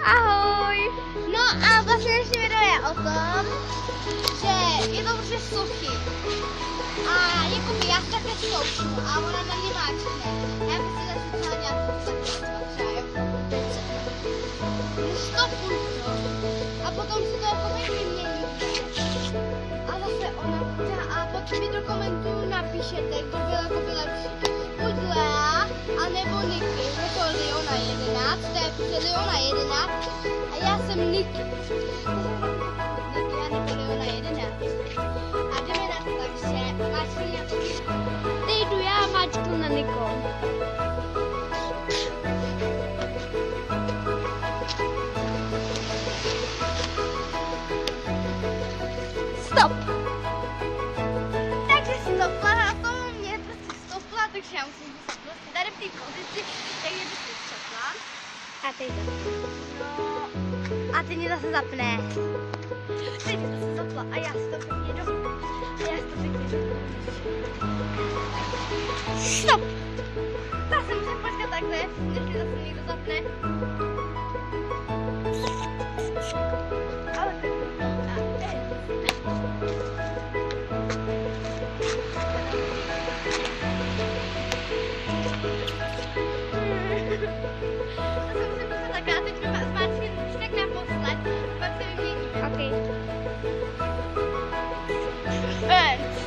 Ahoj! No a vlastně dnešní video je o tom, že je to prostě suchý. A jakoby já se také zkouším a ona na mě máčkne. Já bych si zase třeba nějakou třeba stopu, a potom si to jakoby vymění. A zase ona a potom mi do komentů napíšete, kdo byl jakoby lepší. Buď Lea, anebo Niky. Jako Leona 11, to je prostě Leona 11 a já jsem Niky. Niky a nebo Leona 11. A jdeme na to, takže máčkni na to. Teď jdu já máčknu na Niko. Stop! Takže stopla na to, mě prostě stopla, takže já musím být prostě tady v té pozici, takže bych si stopla. A teď No, a ty mě zase zapne. Teď zase zapla a já si to pěkně domů. A já si to pěkně domů. Stop! Zase musím počkat takhle, jestli zase někdo zapne. Ale OK.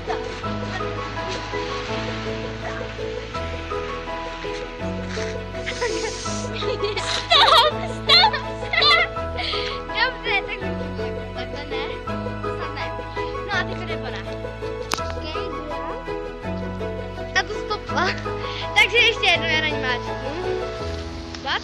Stop! Dobře, takhle ne. Snad ne. No a teď to jde ona. Já to stopla. Takže ještě jednou já na ní máčknu. Bac.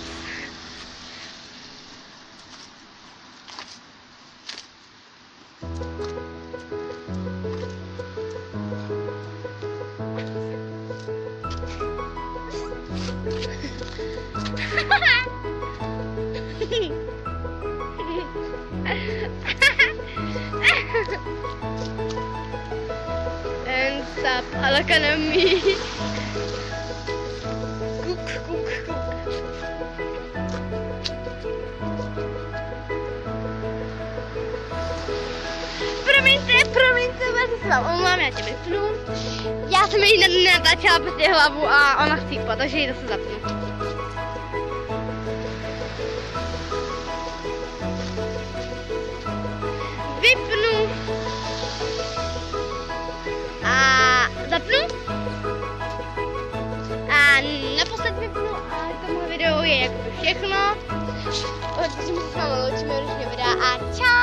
And stop, look at me. Cook. Promiňte, já se vám omlám, já tě vypnu. Já jsem jí natáčela prostě hlavu a ona chcípla, takže ji zase zapnu. Vypnu. A zapnu. A naposled vypnu a k tomu videu je jako všechno. Protože se s vámi loučíme do videa a čau.